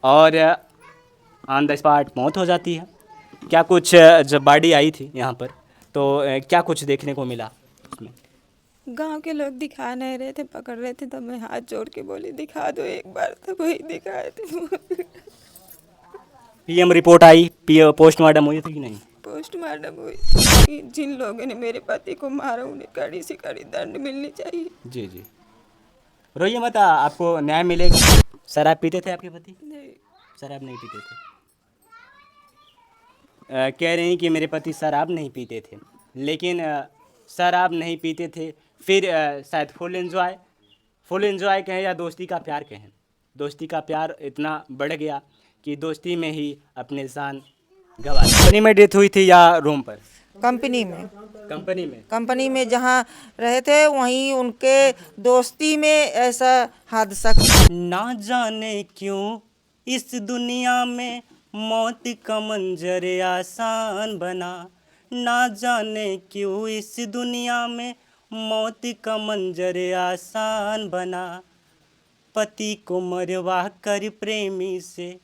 और on the spot मौत हो जाती है। क्या कुछ जब बाड़ी आई थी यहाँ पर तो क्या कुछ देखने को मिला उसमें? गांव के लोग दिखा नहीं रहे थे, पकड़ रहे थे, तब मैं हाथ जोड़ के बोली दिखा दो एक बार, तो वही दिखाए थे। पीएम रिपोर्ट आई, पोस्टमार्टम हुई थी कि नहीं? पोस्टमार्टम हुई थी कि जिन लोगों ने मेरे पति को मारा उन्हें कड़ी से कड़ी दंड मिलनी चाहिए। जी जी। रोइए मत, आपको न्याय मिलेगा। शराब पीते थे आपके पति? नहीं। शराब नहीं पीते थे। कह रही कि मेरे पति शराब नहीं पीते थे, लेकिन शराब नहीं पीते थे, फिर शायद फुल एंजॉय कहें या दोस्ती का प्यार कहें, दोस्ती का प्यार इतना बढ़ गया कि दोस्ती में ही अपने जान गंवा दी। कंपनी में डेथ हुई थी या रूम पर? कंपनी में। कंपनी में। कंपनी में जहाँ रहे थे वहीं उनके दोस्ती में ऐसा हादसा। ना जाने क्यों इस दुनिया में मौत का मंजर आसान बना, ना जाने क्यों इस दुनिया में मौत का मंजर आसान बना, पति को मरवा कर प्रेमी से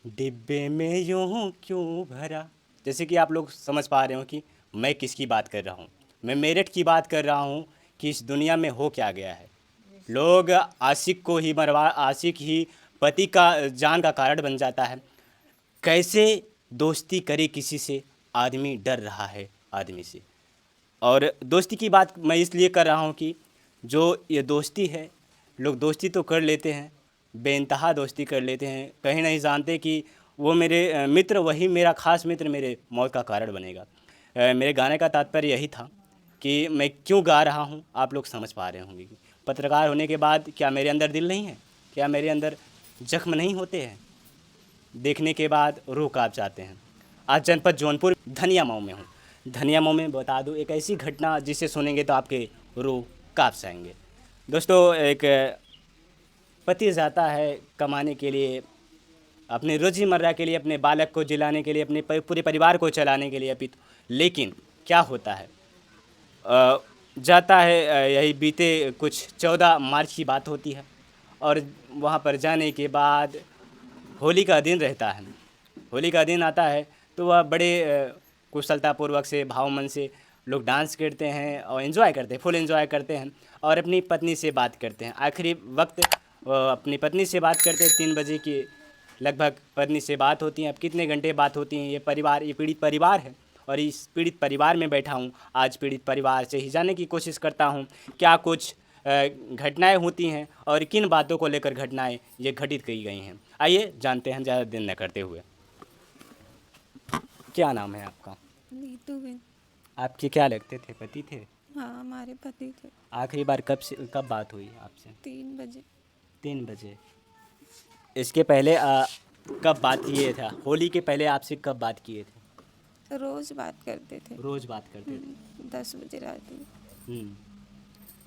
डिब्बे में यूं क्यों भरा। जैसे कि आप लोग समझ पा रहे हो कि मैं किसकी बात कर रहा हूँ। मैं मेरठ की बात कर रहा हूँ कि इस दुनिया में हो क्या गया है। लोग आशिक ही पति का जान का कारण बन जाता है। कैसे दोस्ती करे किसी से, आदमी डर रहा है आदमी से। और दोस्ती की बात मैं इसलिए कर रहा हूँ कि जो ये दोस्ती है, लोग दोस्ती तो कर लेते हैं, बेइंतहा दोस्ती कर लेते हैं, कहीं नहीं जानते कि वो मेरे मित्र, वही मेरा खास मित्र मेरे मौत का कारण बनेगा। मेरे गाने का तात्पर्य यही था कि मैं क्यों गा रहा हूँ, आप लोग समझ पा रहे होंगे कि पत्रकार होने के बाद क्या मेरे अंदर दिल नहीं है, क्या मेरे अंदर जख्म नहीं होते हैं, देखने के बाद रूह कांप जाते हैं। आज जनपद जौनपुर धनिया मऊ में हूँ। धनिया मऊ में बता दूँ एक ऐसी घटना जिसे सुनेंगे तो आपके रूह कांप जाएंगे। दोस्तों, एक पति जाता है कमाने के लिए, अपने रोज़मर्रा के लिए, अपने बालक को जिलाने के लिए, अपने पूरे परिवार को चलाने के लिए अपितु, लेकिन क्या होता है, जाता है, यही बीते कुछ 14 मार्च की बात होती है, और वहाँ पर जाने के बाद होली का दिन रहता है। होली का दिन आता है तो वह बड़े कुशलतापूर्वक से, भाव मन से लोग डांस करते हैं और एंजॉय करते हैं, फुल एंजॉय करते हैं और अपनी पत्नी से बात करते हैं। आखिरी वक्त अपनी पत्नी से बात करते हैं, 3 बजे की लगभग पत्नी से बात होती है। अब कितने घंटे बात होती हैं, ये पीड़ित परिवार है और इस पीड़ित परिवार में बैठा हूँ। आज पीड़ित परिवार से ही जानने की कोशिश करता हूँ क्या कुछ घटनाएं होती हैं और किन बातों को लेकर घटनाएं ये घटित की गई हैं। आइए जानते हैं, ज़्यादा देर न करते हुए। क्या नाम है आपका? नीतू बिन। आपके क्या लगते थे, पति थे? हाँ, हमारे पति थे। आखिरी बार कब बात हुई आपसे? 3 बजे। 3 बजे। इसके पहले कब बात किए था? होली के पहले आपसे कब बात किए थे? रोज़ बात करते थे। रोज़ बात करते थे। 10 बजे रात में।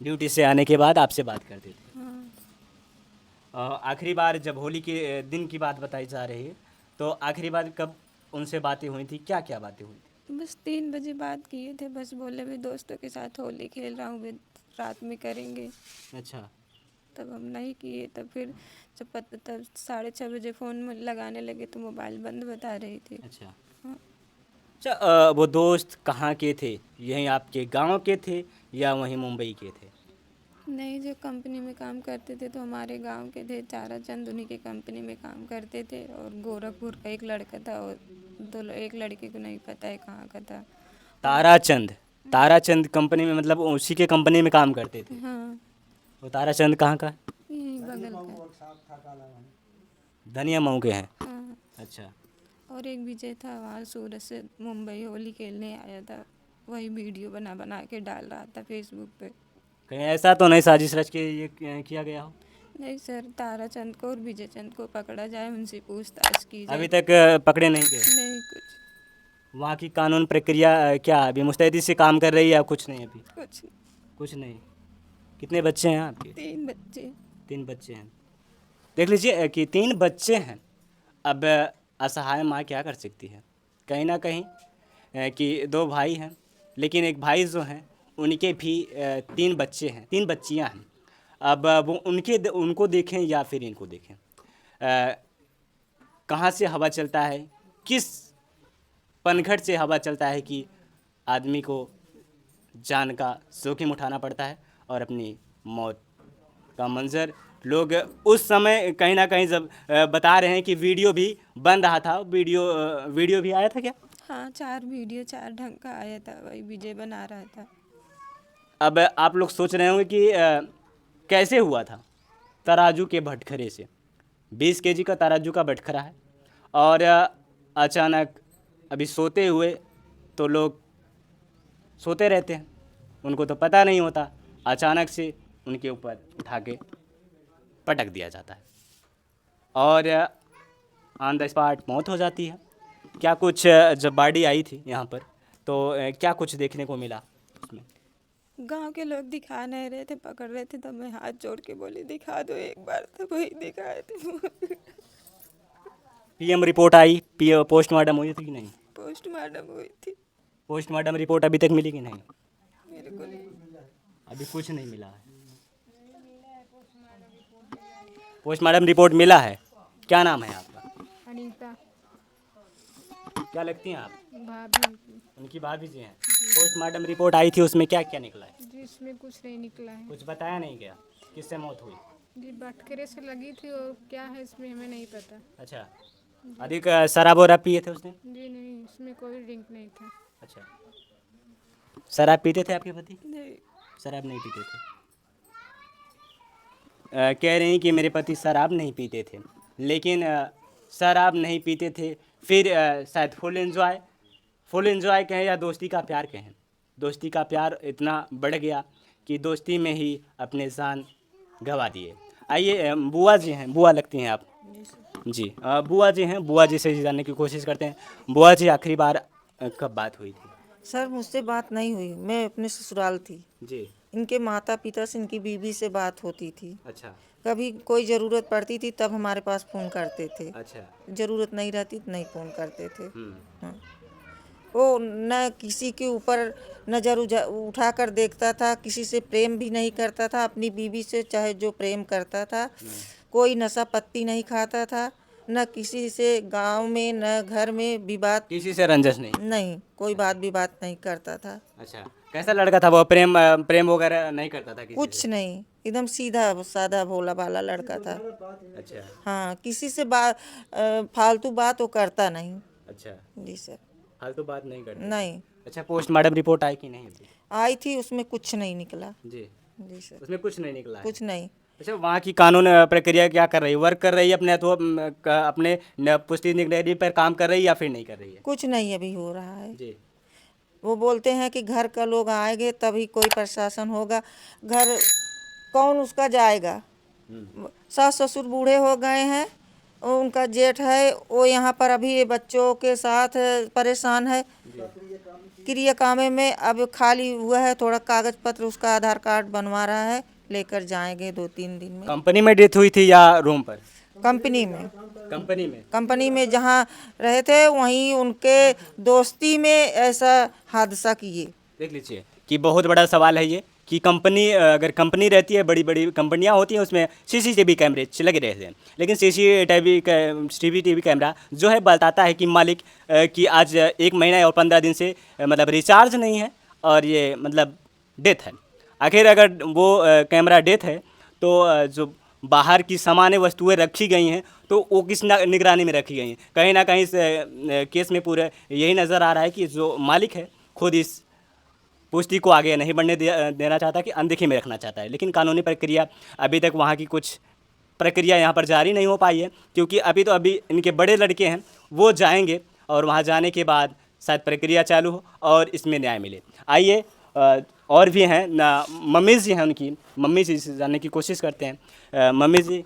ड्यूटी से आने के बाद आपसे बात करते थे। हाँ। आखिरी बार जब होली के दिन की बात बताई जा रही है तो आखिरी बार कब उनसे बातें हुई थी, क्या क्या बातें हुई थी? बस 3 बजे बात किए थे, बस बोले भी दोस्तों के साथ होली खेल रहा हूँ, भी रात में करेंगे। अच्छा। तब हम नहीं किए। तब फिर तब 6:30 बजे फ़ोन में लगाने लगे तो मोबाइल बंद बता रही थी। अच्छा। हाँ। अच्छा, वो दोस्त कहाँ के थे? यहीं आपके गांव के थे या वहीं मुंबई के थे? नहीं, जो कंपनी में काम करते थे तो हमारे गांव के थे। ताराचंद उन्हीं के कंपनी में काम करते थे और गोरखपुर का एक लड़का था और एक लड़के को नहीं पता है कहाँ का था। ताराचंद। ताराचंद कंपनी में, मतलब उसी के कंपनी में काम करते थे? हाँ, वो ताराचंद कहाँ का है? यहीं बगल का। धनिया मऊ के हैं? हाँ। अच्छा। और एक विजय था, वहाँ सूरत से मुंबई होली खेलने आया था। वही वीडियो बना बना के डाल रहा था फेसबुक पे। कहीं ऐसा तो नहीं साजिश रच के ये किया गया हो? नहीं सर, ताराचंद को और विजय चंद को पकड़ा जाए, उनसे पूछताछ की जाए। अभी तक पकड़े नहीं गए? नहीं कुछ। वहाँ की कानून प्रक्रिया क्या अभी मुस्तैदी से काम कर रही है या कुछ नहीं अभी? कुछ। कुछ नहीं। कितने बच्चे हैं आपके? 3 बच्चे। 3 बच्चे हैं। देख लीजिए कि 3 बच्चे हैं। अब असहाय माँ क्या कर सकती है? कहीं ना कहीं कि 2 भाई हैं, लेकिन एक भाई जो हैं उनके भी 3 बच्चे हैं, 3 बच्चियां हैं। अब वो उनको देखें या फिर इनको देखें। कहाँ से हवा चलता है, किस पनघट से हवा चलता है कि आदमी को जान का जोखिम उठाना पड़ता है और अपनी मौत का मंजर लोग उस समय कहीं ना कहीं जब बता रहे हैं कि वीडियो भी बन रहा था, वीडियो भी आया था क्या? हाँ, 4 वीडियो 4 ढंग का आया था, वही विजय बना रहा था। अब आप लोग सोच रहे होंगे कि कैसे हुआ था। तराजू के भटखरे से 20 केजी का तराजू का भटखरा है और अचानक अभी सोते हुए तो लोग सोते रहते हैं, उनको तो पता नहीं होता, अचानक से उनके ऊपर उठा के पटक दिया जाता है और ऑन द स्पॉट मौत हो जाती है। क्या कुछ जब बॉडी आई थी यहाँ पर तो क्या कुछ देखने को मिला उसमें? गांव के लोग दिखा नहीं रहे थे, पकड़ रहे थे, तो मैं हाथ जोड़ के बोली दिखा दो एक बार, तो वही दिखाए थे। पीएम रिपोर्ट आई, पोस्टमार्टम हुई थी कि नहीं? पोस्टमार्टम हुई थी, पोस्टमार्टम रिपोर्ट अभी तक मिली कि नहीं? मेरे को नहीं। अभी कुछ नहीं मिला है। पोस्टमार्टम रिपोर्ट मिला है। क्या नाम है आपका? अनीता क्या लगती हैं आप? भाभी की। उनकी भाभी जी हैं। पोस्टमार्टम रिपोर्ट आई थी, उसमें क्या क्या निकला है? जी इसमें कुछ नहीं निकला है कुछ बताया नहीं गया किससे मौत हुई? जी, भटकरे से लगी थी और क्या है इसमें हमें नहीं पता। अच्छा, अधिक शराब वराब पिए थे उसने? जी नहीं, इसमें कोई ड्रिंक नहीं था। अच्छा, शराब पीते थे आपके पति? नहीं, शराब नहीं पीते थे। कह रहे हैं कि मेरे पति शराब नहीं पीते थे, लेकिन शराब नहीं पीते थे, फिर शायद फुल एंजॉय कहें या दोस्ती का प्यार कहें, दोस्ती का प्यार इतना बढ़ गया कि दोस्ती में ही अपने जान गंवा दिए। आइए बुआ जी हैं, बुआ लगती हैं आप जी, बुआ जी हैं, बुआ जी से जानने की कोशिश करते हैं। बुआ जी, आखिरी बार कब बात हुई थी? सर मुझसे बात नहीं हुई, मैं अपने ससुराल थी। जी, इनके माता पिता से, इनकी बीवी से बात होती थी। अच्छा कभी कोई ज़रूरत पड़ती थी तब हमारे पास फ़ोन करते थे, अच्छा। ज़रूरत नहीं रहती तो नहीं फ़ोन करते थे। हम्म, हाँ, वो न किसी के ऊपर नज़र उठा कर देखता था, किसी से प्रेम भी नहीं करता था। अपनी बीवी से चाहे जो प्रेम करता था, कोई नशा पत्ती नहीं खाता था, न किसी से गांव में न घर में विवाद, किसी से रंजस नहीं? नहीं, कोई बात विवाद नहीं करता था। अच्छा, कैसा लड़का था वो? प्रेम वगैरह नहीं करता था किसी कुछ से? नहीं, एकदम सीधा साधा भोला भाला लड़का था। अच्छा हाँ, किसी से फालतू बात वो करता नहीं। अच्छा, जी सर, फालतू बात नहीं करता। नहीं। अच्छा, पोस्टमार्टम रिपोर्ट आई कि नहीं अभी? आई थी, उसमें कुछ नहीं निकला। जी, जी सर, उसमें कुछ नहीं निकला है। कुछ नहीं। अच्छा, वहाँ की कानून प्रक्रिया क्या कर रही है? वर्क कर रही है अपने, तो अपने पुष्टि निगरानी पर काम कर रही है या फिर नहीं कर रही है? कुछ नहीं अभी हो रहा है। जी, वो बोलते हैं कि घर का लोग आएंगे तभी कोई प्रशासन होगा। घर कौन उसका जाएगा? सास ससुर बूढ़े हो गए हैं, और उनका जेठ है वो यहाँ पर अभी ये बच्चों के साथ परेशान है। क्रिया कामे में अब खाली हुआ है, थोड़ा कागज पत्र उसका आधार कार्ड बनवा रहा है, लेकर जाएंगे 2-3 दिन में। कंपनी में डेथ हुई थी या रूम पर? कंपनी में, कंपनी में। कंपनी में जहाँ रहे थे वहीं उनके दोस्ती में ऐसा हादसा किए। देख लीजिए कि बहुत बड़ा सवाल है ये कि कंपनी, अगर कंपनी रहती है, बड़ी बड़ी कंपनियां होती हैं, उसमें सीसीटीवी कैमरे लगे रहते हैं, लेकिन सीसीटीवी कैमरा जो है बताता है कि मालिक कि आज 1 महीना और 15 दिन से मतलब रिचार्ज नहीं है और ये मतलब डेथ है। आखिर अगर वो कैमरा डेथ है तो जो बाहर की सामान्य वस्तुएं रखी गई हैं तो वो किस निगरानी में रखी गई हैं? कहीं ना कहीं इस केस में पूरा यही नज़र आ रहा है कि जो मालिक है खुद इस पुष्टि को आगे नहीं बढ़ने देना चाहता, कि अनदेखी में रखना चाहता है। लेकिन कानूनी प्रक्रिया अभी तक वहाँ की कुछ प्रक्रिया यहाँ पर जारी नहीं हो पाई है, क्योंकि अभी इनके बड़े लड़के हैं वो जाएंगे और वहाँ जाने के बाद शायद प्रक्रिया चालू हो और इसमें न्याय मिले। आइए और भी हैं ना, मम्मी जी हैं, उनकी मम्मी जी से जानने की कोशिश करते हैं। मम्मी जी,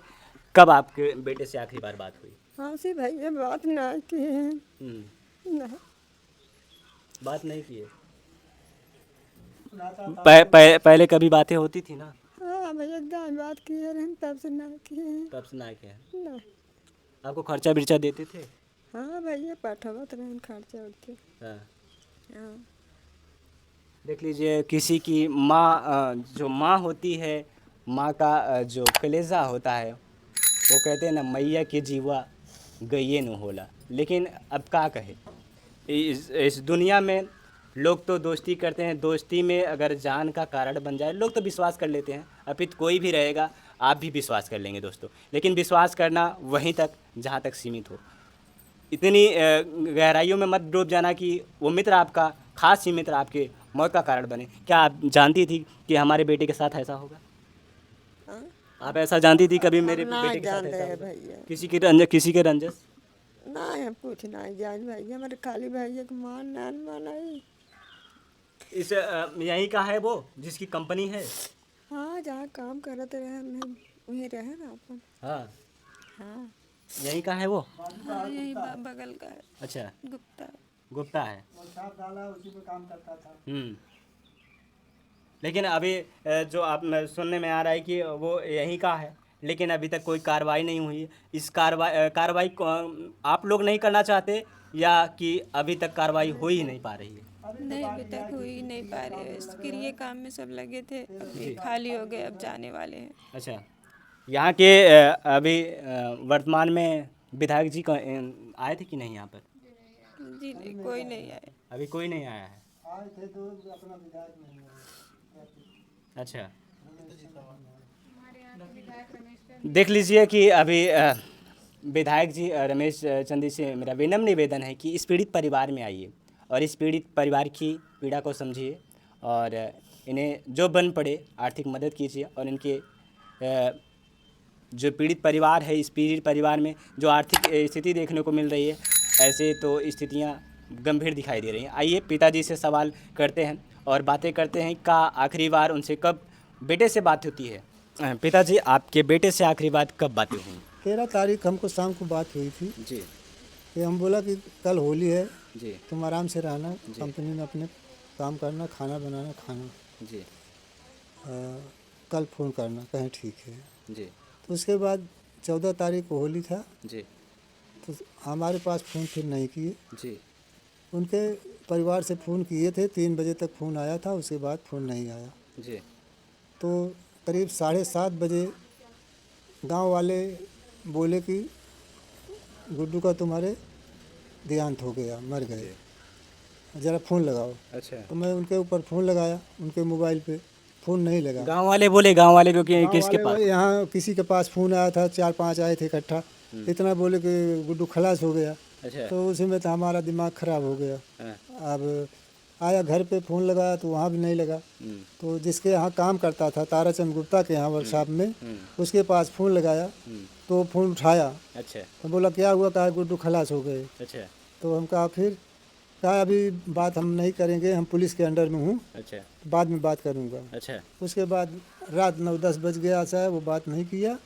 कब आपके बेटे से आखिरी बार बात हुई? हाँ सी भैया बात ना की है। नहीं। बात नहीं की है? पहले कभी बातें होती थी ना? हाँ भैया दाई बात किए रहे तब से ना किए तब से ना किया है। नहीं। आपको खर्चा बिर्चा देते थे? हाँ भैया पठवत रहे खर्चा उठते। हाँ। हाँ देख लीजिए, किसी की माँ जो माँ होती है, माँ का जो कलेजा होता है वो कहते हैं ना, मैया के जीवा गइए न होला। लेकिन अब क्या कहे, इस दुनिया में लोग तो दोस्ती करते हैं, दोस्ती में अगर जान का कारण बन जाए लोग तो विश्वास कर लेते हैं। अपित कोई भी रहेगा, आप भी विश्वास कर लेंगे दोस्तों, लेकिन विश्वास करना वहीं तक जहाँ तक सीमित हो। इतनी गहराइयों में मत डूब जाना कि वो मित्र आपका, खास ही मित्र आपके मौत का कारण बने। क्या आप जानती थी कि हमारे बेटे के साथ ऐसा होगा? हाँ? आप ऐसा जानती थी कभी मेरे ना बेटे के साथ जानते ऐसा हैं होगा? भैया, किसी के रंजस? ना हम कुछ नहीं जान भैया, हमारे खाली भैया के मान नान मानाई। इस यहीं का है वो जिसकी कंपनी है? हाँ, जहाँ काम करते रहे हम वहीं रहे ना अपन। हाँ, हाँ, यहीं का है वो? हाँ, यही बगल का है, अच्छा, गुप्ता। गुप्ता है। लेकिन अभी जो आप सुनने में आ रहा है कि वो यहीं का है, लेकिन अभी तक कोई कार्रवाई नहीं हुई है। इस कार्रवाई को आप लोग नहीं करना चाहते, या कि अभी तक कार्रवाई हो ही नहीं पा रही है? नहीं, अभी तक हो ही नहीं पा रहे हैं। इसके लिए काम में सब लगे थे, अभी खाली हो गए, अब जाने वाले हैं। अच्छा, यहाँ के अभी वर्तमान में विधायक जी आए थे कि नहीं यहाँ पर? जी नहीं, कोई नहीं आए। अभी कोई नहीं आया है। अच्छा, देख लीजिए कि अभी विधायक जी रमेश चंद जी से मेरा विनम्र निवेदन है कि इस पीड़ित परिवार में आइए और इस पीड़ित परिवार की पीड़ा को समझिए, और इन्हें जो बन पड़े आर्थिक मदद कीजिए। और इनके जो पीड़ित परिवार है, इस पीड़ित परिवार में जो आर्थिक स्थिति देखने को मिल रही है, ऐसे तो स्थितियां गंभीर दिखाई दे रही हैं। आइए पिताजी से सवाल करते हैं और बातें करते हैं का आखिरी बार उनसे कब बेटे से बात होती है। पिताजी, आपके बेटे से आखिरी बात कब बातें हुई? 13 तारीख हमको शाम को बात हुई थी जी कि हम बोला कि कल होली है, जी तुम आराम से रहना, कंपनी में अपने काम करना, खाना बनाना, खाना, जी कल फ़ोन करना। कहें ठीक है। जी तो उसके बाद 14 तारीख को होली था, जी तो हमारे पास फ़ोन फिर नहीं किए। जी उनके परिवार से फ़ोन किए थे, 3 बजे तक फ़ोन आया था, उसके बाद फ़ोन नहीं आया। जी तो करीब 7:30 बजे गांव वाले बोले कि गुड्डू का तुम्हारे देहांत हो गया, मर गए, ज़रा फ़ोन लगाओ। अच्छा, तो मैं उनके ऊपर फ़ोन लगाया, उनके मोबाइल पे फ़ोन नहीं लगा। गांव वाले बोले, गांव वाले क्योंकि गाँव किसके वाले पास? यहाँ किसी के पास फ़ोन आया था, 4-5 आए थे इकट्ठा, इतना बोले कि गुड्डू खलास हो गया। अच्छा, तो उसी में तो हमारा दिमाग ख़राब हो गया। हाँ, अब आया घर पे फ़ोन लगाया तो वहाँ भी नहीं लगा। तो जिसके यहाँ काम करता था, ताराचंद गुप्ता के यहाँ वर्कशॉप में, उसके पास फ़ोन लगाया तो फ़ोन उठाया। अच्छा, तो बोला क्या हुआ? कहा गुड्डू खलास हो गए। अच्छा, तो हम कहा फिर, कहा अभी बात हम नहीं करेंगे, हम पुलिस के अंडर में हूँ, अच्छा, बाद में बात करूँगा। अच्छा, उसके बाद रात 9-10 बज गया शायद, वो बात नहीं किया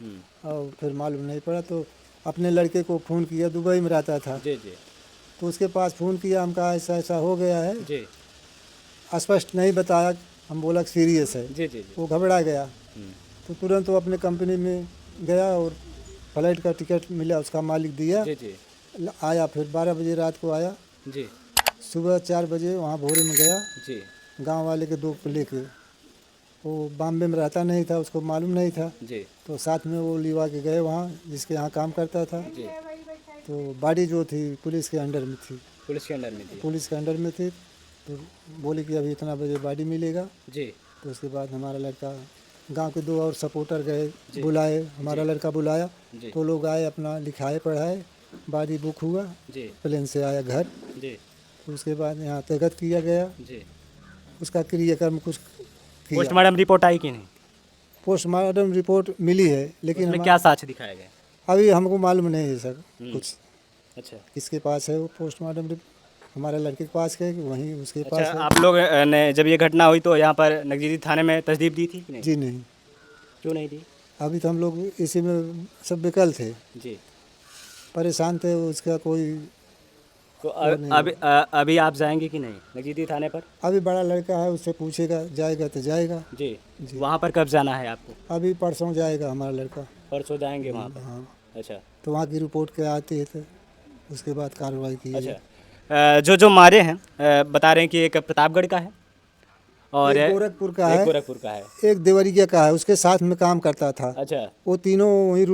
और फिर मालूम नहीं पड़ा। तो अपने लड़के को फ़ोन किया, दुबई में रहता था, जी जी तो उसके पास फ़ोन किया, हम कहा ऐसा ऐसा हो गया है। जी स्पष्ट नहीं बताया, हम बोला सीरियस है। जी जी जी वो घबरा गया, तो तुरंत वो अपने कंपनी में गया और फ्लाइट का टिकट मिला, उसका मालिक दिया, जी जी आया। फिर 12 बजे रात को आया, जी सुबह 4 बजे वहाँ भोरे में गया, जी गांव वाले के 2 को लेके। वो बॉम्बे में रहता नहीं था, उसको मालूम नहीं था, जी तो साथ में वो लिवा के गए वहाँ जिसके यहाँ काम करता था। जी तो बॉडी जो थी पुलिस के अंडर में थी, पुलिस के अंडर में थी। पुलिस के अंडर में थी। तो बोले कि अभी इतना बजे बॉडी मिलेगा। जी तो उसके बाद हमारा लड़का, गांव के 2 और सपोर्टर गए, बुलाए, हमारा लड़का बुलाया, जी तो लोग आए, अपना लिखाए पढ़ाए, बॉडी बुक हुआ, जी प्लेन से आया घर। जी तो उसके बाद यहाँ तहक़ीक़ात किया गया, जी उसका क्रियाकर्म कुछ किया। पोस्टमार्टम रिपोर्ट आई कि नहीं? पोस्टमार्टम रिपोर्ट मिली है, लेकिन उसमें क्या साक्ष्य दिखाया गया? अभी हमको मालूम नहीं है सर कुछ, अच्छा, किसके पास है वो पोस्टमार्टम। हमारे लड़के के पास है, वहीं उसके पास अच्छा, है। आप लोग ने जब ये घटना हुई तो यहाँ पर नगजीदी थाने में तस्दीक दी थी कि नहीं? जी नहीं, क्यों नहीं दी? अभी तो हम लोग इसी में सब विकल थे, जी, परेशान थे, उसका कोई। तो अभी आप जाएंगे कि नहीं नगजीदी थाने पर? अभी बड़ा लड़का है, उससे पूछेगा, जाएगा तो जाएगा। जी, वहाँ पर कब जाना है आपको? अभी परसों जाएगा हमारा लड़का। परसों जाएंगे वहाँ पर? हाँ, अच्छा तो वहाँ की रिपोर्ट क्या आती है तो उसके बाद कार्रवाई की जाए। अच्छा, जो मारे हैं बता रहे हैं कि एक प्रतापगढ़ का है और एक गोरखपुर का एक है, गोरखपुर का है। एक देवरिया का है, उसके साथ में काम करता था। अच्छा वो तीनों वहीं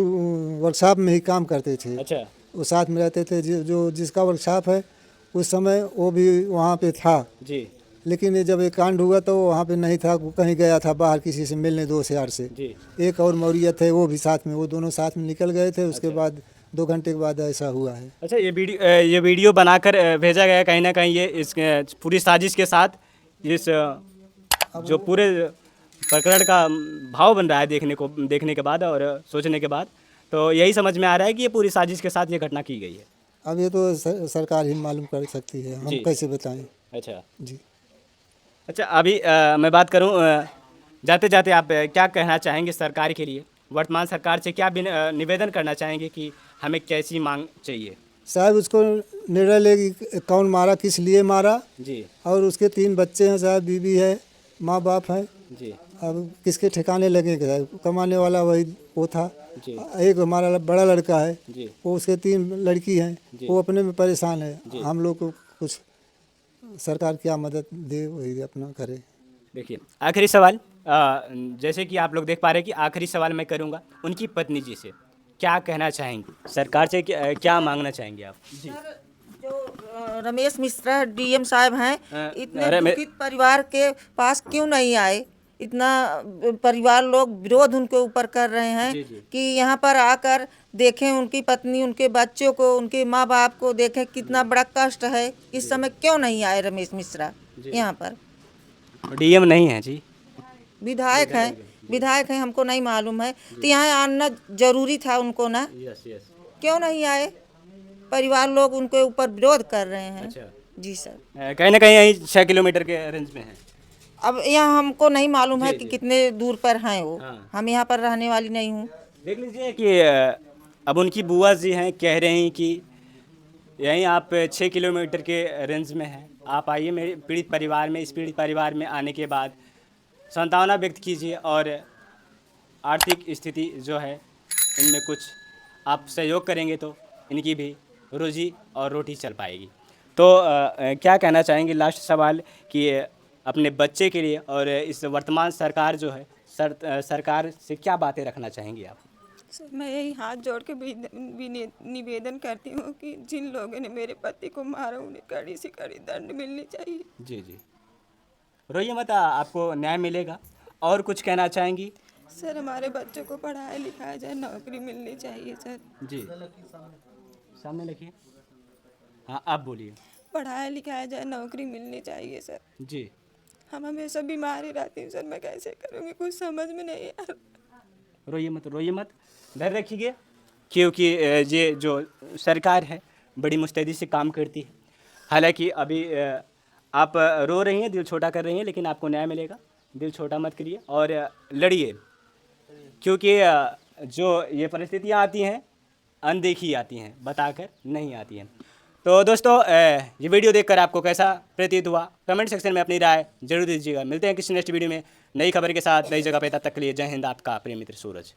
वर्कशॉप में ही काम करते थे। अच्छा वो साथ में रहते थे। जो जिसका वर्कशॉप है उस समय वो भी वहाँ पे था, जी लेकिन ये जब ये कांड हुआ तो वहाँ पे नहीं था, वो कहीं गया था बाहर किसी से मिलने दोस्त यार से। जी एक और मौर्य थे, वो भी साथ में, वो दोनों साथ में निकल गए थे। उसके बाद 2 घंटे के बाद ऐसा हुआ है। अच्छा, ये वीडियो बनाकर भेजा गया कहीं ना कहीं, ये इस पूरी साजिश के साथ इस जो पूरे प्रकरण का भाव बन रहा है देखने के बाद और सोचने के बाद, तो यही समझ में आ रहा है कि ये पूरी साजिश के साथ ये घटना की गई है। अब ये तो सरकार ही मालूम कर सकती है, जी। हम कैसे बताएं। अच्छा जी। अच्छा, अभी मैं बात करूं, जाते जाते आप क्या कहना चाहेंगे सरकार के लिए, वर्तमान सरकार से क्या निवेदन करना चाहेंगे कि हमें कैसी मांग चाहिए? साहब उसको निर्णय ले कि कौन मारा, किस लिए मारा, जी और उसके 3 बच्चे हैं साहब, बीवी है, माँ बाप है। जी अब किसके ठिकाने लगेंगे साहब, कमाने वाला वही वो था। जी एक हमारा बड़ा लड़का है, जी वो उसके 3 लड़की हैं, वो अपने में परेशान है। हम लोग को कुछ सरकार क्या मदद दे, वही अपना करे। देखिए, आखिरी सवाल, जैसे कि आप लोग देख पा रहे हैं कि आखिरी सवाल मैं करूंगा उनकी पत्नी जी से, क्या कहना चाहेंगे सरकार से, क्या मांगना चाहेंगे आप? जी जो रमेश मिश्रा डीएम साहब हैं, इतने रमे- दुखित परिवार के पास क्यों नहीं आए? इतना परिवार लोग विरोध उनके ऊपर कर रहे हैं जी, जी। कि यहाँ पर आकर देखें उनकी पत्नी, उनके बच्चों को, उनके माँ बाप को देखें, कितना बड़ा कष्ट है। इस समय क्यों नहीं आए रमेश मिश्रा यहाँ पर? डीएम नहीं है जी, विधायक हैं, हमको नहीं मालूम है। तो यहाँ आना जरूरी था उनको ना, यस यस। क्यों नहीं आए? परिवार लोग उनके ऊपर विरोध कर रहे हैं। अच्छा, जी सर। कहीं ना कहीं यही 6 किलोमीटर के रेंज में है। अब यहाँ हमको नहीं मालूम है जी, कि जी। कितने दूर पर हैं वो। हाँ। हम यहाँ पर रहने वाली नहीं हूँ। देख लीजिए कि अब उनकी बुआ जी हैं, कह रहे हैं कि यहीं आप 6 किलोमीटर के रेंज में हैं, आप आइए मेरे पीड़ित परिवार में। इस पीड़ित परिवार में आने के बाद सांत्वना व्यक्त कीजिए और आर्थिक स्थिति जो है इनमें कुछ आप सहयोग करेंगे तो इनकी भी रोजी और रोटी चल पाएगी। तो क्या कहना चाहेंगे, लास्ट सवाल, कि अपने बच्चे के लिए और इस वर्तमान सरकार जो है सरकार से क्या बातें रखना चाहेंगे आप? सर, मैं यही हाथ जोड़ के निवेदन करती हूँ कि जिन लोगों ने मेरे पति को मारा उन्हें कड़ी से कड़ी दंड मिलनी चाहिए। जी जी, रोइए मत, आपको न्याय मिलेगा। और कुछ कहना चाहेंगी? सर, हमारे बच्चों को पढ़ाया लिखाया जाए, नौकरी मिलनी चाहिए सर। जी, सामने लिखिए। हाँ, आप बोलिए। पढ़ाया लिखाया जाए, नौकरी मिलनी चाहिए सर। जी, हम हमेशा बीमार ही रहती हूँ सर, मैं कैसे करूँगी, कुछ समझ में नहीं आ रहा। रोइए मत, धैर्य रखिए, क्योंकि ये जो सरकार है बड़ी मुस्तैदी से काम करती है। हालांकि अभी आप रो रही हैं, दिल छोटा कर रही हैं, लेकिन आपको न्याय मिलेगा। दिल छोटा मत करिए और लड़िए, क्योंकि जो ये परिस्थितियाँ आती हैं अनदेखी आती हैं, बताकर नहीं आती हैं। तो दोस्तों, ये वीडियो देखकर आपको कैसा प्रतीत हुआ, कमेंट सेक्शन में अपनी राय जरूर दीजिएगा। मिलते हैं किसी नेक्स्ट वीडियो में नई खबर के साथ, नई जगह पे। तब तक के लिए जय हिंद, आपका प्रिय मित्र सूरज।